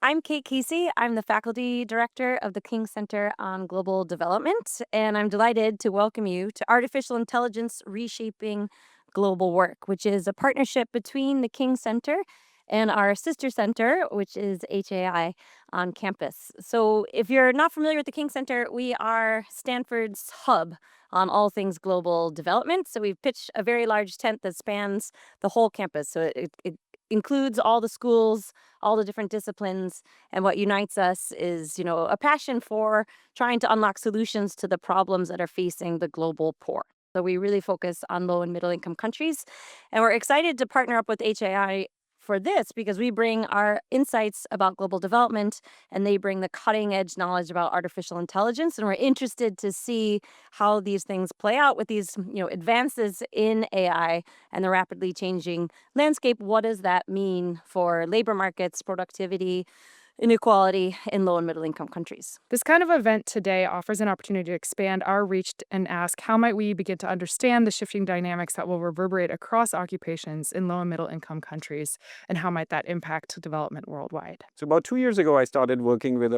I'm Kate Kesey. I'm the faculty director of the King Center on Global Development, and I'm delighted to welcome you to Artificial Intelligence Reshaping Global Work, which is a partnership between the King Center and our sister center, which is HAI on campus. So, if you're not familiar with the King Center, we are Stanford's hub on all things global development. So, we've pitched a very large tent that spans the whole campus. So, it includes all the schools, all the different disciplines, and what unites us is, a passion for trying to unlock solutions to the problems that are facing the global poor. So we really focus on low and middle income countries, and we're excited to partner up with HAI for this because we bring our insights about global development and they bring the cutting edge knowledge about artificial intelligence, and we're interested to see how these things play out with these advances in AI and the rapidly changing landscape. What does that mean for labor markets, productivity, inequality in low and middle income countries? This kind of event today offers an opportunity to expand our reach and ask how might we begin to understand the shifting dynamics that will reverberate across occupations in low and middle income countries, and how might that impact development worldwide. So about 2 years ago, I started working with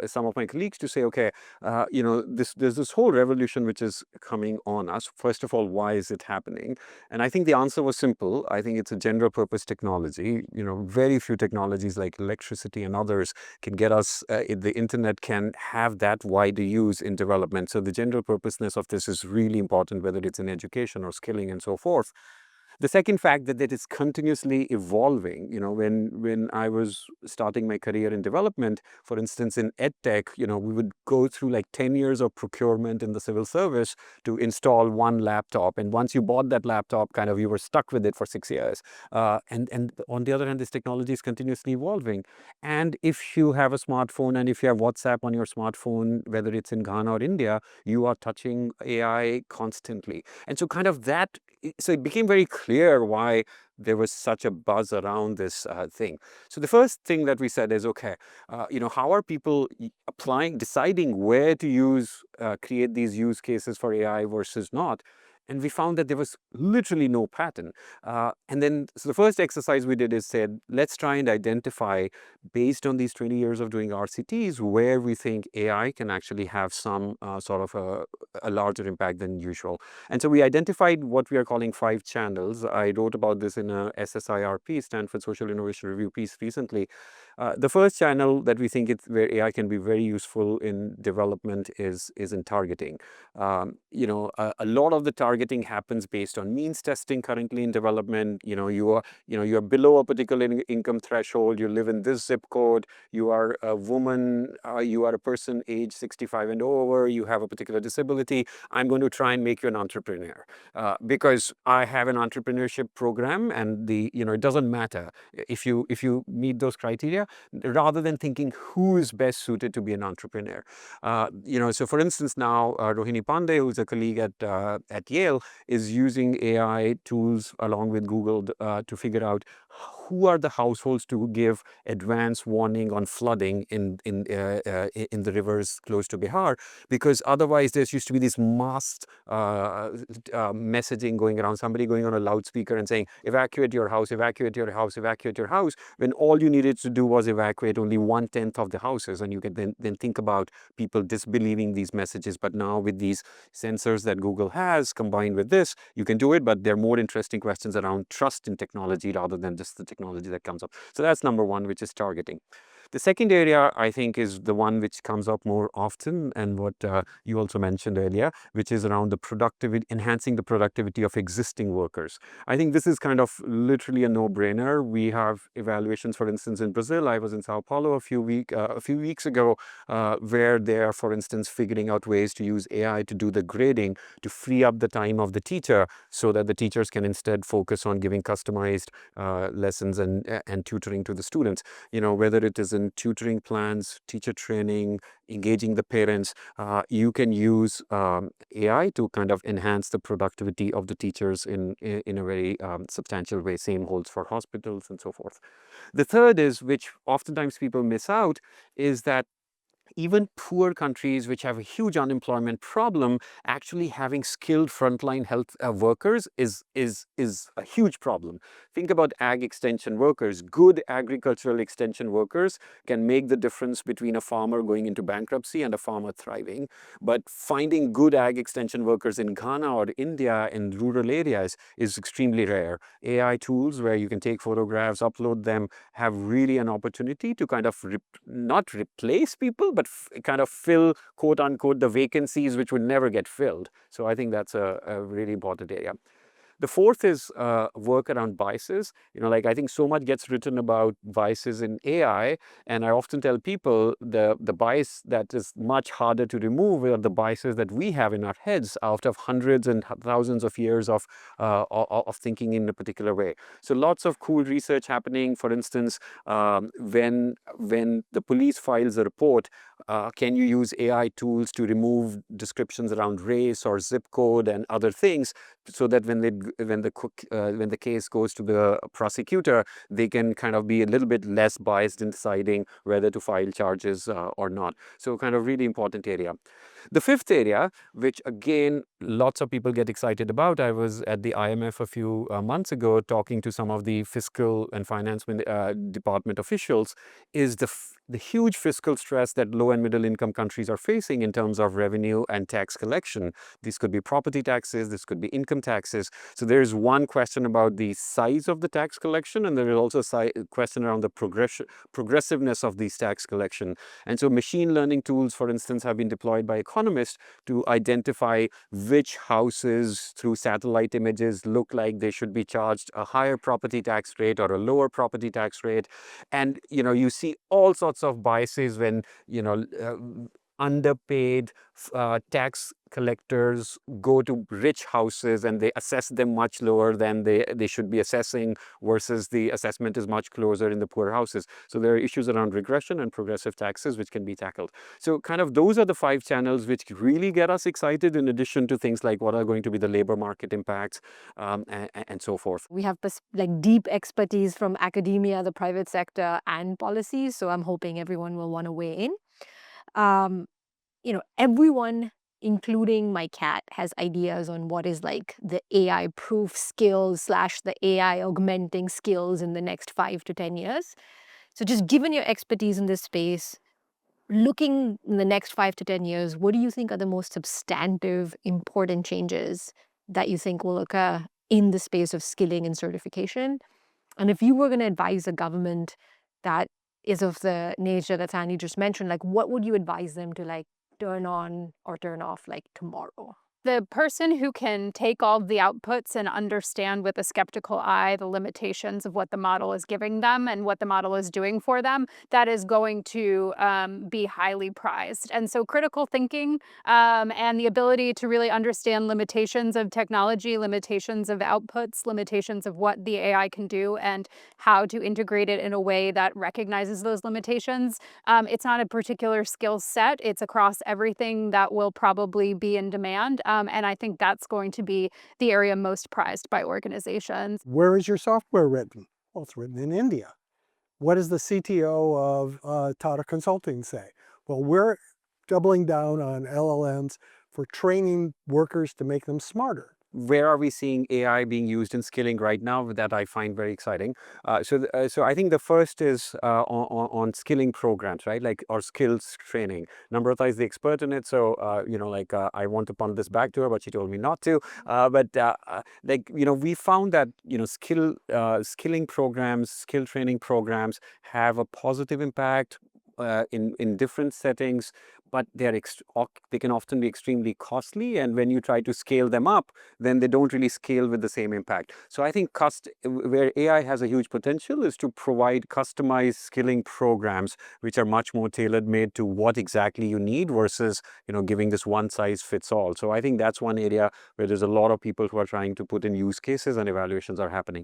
some of my colleagues to say, okay, there's this whole revolution which is coming on us. First of all, why is it happening? And I think the answer was simple. I think it's a general purpose technology. Very few technologies like electricity and others can get us. The internet can have that wider use in development. So the general purposeness of this is really important, whether it's in education or skilling and so forth. The second fact that it is continuously evolving. When I was starting my career in development, for instance, in EdTech, we would go through like 10 years of procurement in the civil service to install one laptop. And once you bought that laptop, kind of you were stuck with it for 6 years. And on the other hand, this technology is continuously evolving. And if you have a smartphone and if you have WhatsApp on your smartphone, whether it's in Ghana or India, you are touching AI constantly. And so so it became very clear why there was such a buzz around this thing. So the first thing that we said is, okay, how are people deciding where to create these use cases for AI versus not? And we found that there was literally no pattern. So the first exercise we did is said, let's try and identify, based on these 20 years of doing RCTs, where we think AI can actually have some sort of a larger impact than usual. And so we identified what we are calling 5 channels. I wrote about this in a SSIRP, Stanford Social Innovation Review piece recently. The first channel that we think where AI can be very useful in development is in targeting. A lot of the targeting happens based on means testing currently in development. You are below a particular income threshold. You live in this zip code. You are a woman. You are a person age 65 and over. You have a particular disability. I'm going to try and make you an entrepreneur because I have an entrepreneurship program, and it doesn't matter if you meet those criteria, rather than thinking who is best suited to be an entrepreneur. So for instance, now Rohini Pandey, who's a colleague at Yale, is using AI tools along with Google to figure out who are the households to give advance warning on flooding in the rivers close to Bihar, because otherwise there used to be this mass messaging going around, somebody going on a loudspeaker and saying, evacuate your house, evacuate your house, evacuate your house, when all you needed to do was evacuate only 1/10 of the houses. And you can then think about people disbelieving these messages. But now with these sensors that Google has combined with this, you can do it, but there are more interesting questions around trust in technology rather than just the technology that comes up. So that's number one, which is targeting. The second area, I think, is the one which comes up more often, and what you also mentioned earlier, which is around the productivity, enhancing the productivity of existing workers. I think this is kind of literally a no-brainer. We have evaluations, for instance, in Brazil. I was in Sao Paulo a few weeks ago, where they are, for instance, figuring out ways to use AI to do the grading to free up the time of the teacher, so that the teachers can instead focus on giving customized lessons and tutoring to the students. Whether it is in tutoring plans, teacher training, engaging the parents, you can use AI to kind of enhance the productivity of the teachers in a very substantial way. Same holds for hospitals and so forth. The third is, which oftentimes people miss out, is that even poor countries which have a huge unemployment problem, actually having skilled frontline health workers is a huge problem. Think about ag extension workers. Good agricultural extension workers can make the difference between a farmer going into bankruptcy and a farmer thriving. But finding good ag extension workers in Ghana or India in rural areas is extremely rare. AI tools where you can take photographs, upload them, have really an opportunity to kind of not replace people, but kind of fill, quote unquote, the vacancies which would never get filled. So I think that's a really important area. The fourth is work around biases. Like I think so much gets written about biases in AI, and I often tell people the bias that is much harder to remove are the biases that we have in our heads out of hundreds and thousands of years of thinking in a particular way. So lots of cool research happening. For instance, when the police files a report, can you use AI tools to remove descriptions around race or zip code and other things, so that when the case goes to the prosecutor, they can kind of be a little bit less biased in deciding whether to file charges or not. So kind of really important area. The fifth area, which again lots of people get excited about, I was at the IMF a few months ago talking to some of the fiscal and finance department officials, is the huge fiscal stress that low and middle income countries are facing in terms of revenue and tax collection. These could be property taxes, this could be income taxes. So there is one question about the size of the tax collection, and there is also a question around the progressiveness of these tax collection. And so machine learning tools, for instance, have been deployed by economists to identify which houses through satellite images look like they should be charged a higher property tax rate or a lower property tax rate. And you see all sorts of biases when underpaid tax collectors go to rich houses and they assess them much lower than they should be assessing, versus the assessment is much closer in the poor houses. So there are issues around regression and progressive taxes which can be tackled. So kind of those are the 5 channels which really get us excited, in addition to things like what are going to be the labor market impacts and so forth. We have like deep expertise from academia, the private sector, and policies. So I'm hoping everyone will want to weigh in. Everyone, including my cat, has ideas on what is like the AI proof skills / the AI augmenting skills in the next 5 to 10 years. So just given your expertise in this space, looking in the next 5 to 10 years, what do you think are the most substantive, important changes that you think will occur in the space of skilling and certification? And if you were going to advise a government that is of the nature that Sandy just mentioned, like what would you advise them to like turn on or turn off like tomorrow? The person who can take all the outputs and understand with a skeptical eye the limitations of what the model is giving them and what the model is doing for them, that is going to be highly prized. And so critical thinking and the ability to really understand limitations of technology, limitations of outputs, limitations of what the AI can do, and how to integrate it in a way that recognizes those limitations. It's not a particular skill set. It's across everything that will probably be in demand. And I think that's going to be the area most prized by organizations. Where is your software written? Well, it's written in India. What does the CTO of Tata Consulting say? Well, we're doubling down on LLMs for training workers to make them smarter. Where are we seeing AI being used in skilling right now that I find very exciting? So I think the first is on skilling programs, right? Like, or skills training. Namrata is the expert in it, so I want to punt this back to her, but she told me not to. We found that skilling programs, skill training programs have a positive impact in different settings, but they can often be extremely costly, and when you try to scale them up, then they don't really scale with the same impact. So I think where AI has a huge potential is to provide customized skilling programs which are much more tailor-made to what exactly you need, versus giving this one size fits all. So I think that's one area where there's a lot of people who are trying to put in use cases and evaluations are happening.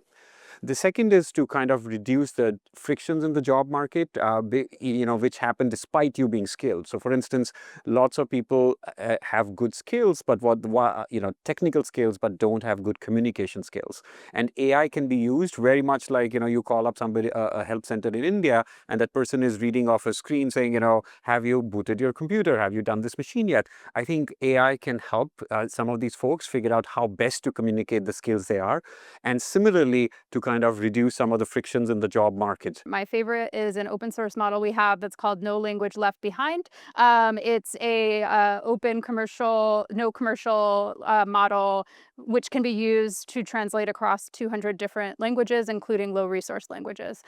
The second is to kind of reduce the frictions in the job market, which happen despite you being skilled. So, for instance, lots of people have good skills, but technical skills, but don't have good communication skills. And AI can be used very much like, you call up somebody, a help center in India, and that person is reading off a screen saying, have you booted your computer? Have you done this machine yet? I think AI can help some of these folks figure out how best to communicate the skills they are, and similarly to kind of reduce some of the frictions in the job market. My favorite is an open source model we have that's called No Language Left Behind. It's a open commercial, no commercial model, which can be used to translate across 200 different languages, including low resource languages.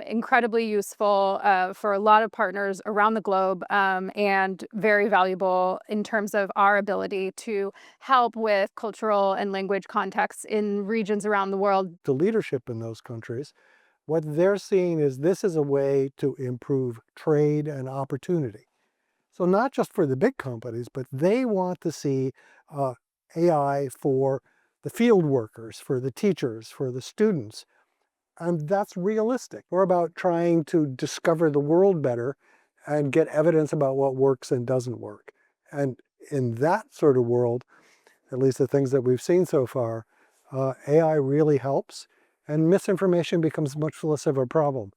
Incredibly useful for a lot of partners around the globe, and very valuable in terms of our ability to help with cultural and language contexts in regions around the world. The leadership in those countries, what they're seeing is this is a way to improve trade and opportunity. So not just for the big companies, but they want to see AI for the field workers, for the teachers, for the students. And that's realistic. We're about trying to discover the world better and get evidence about what works and doesn't work. And in that sort of world, at least the things that we've seen so far, AI really helps, and misinformation becomes much less of a problem.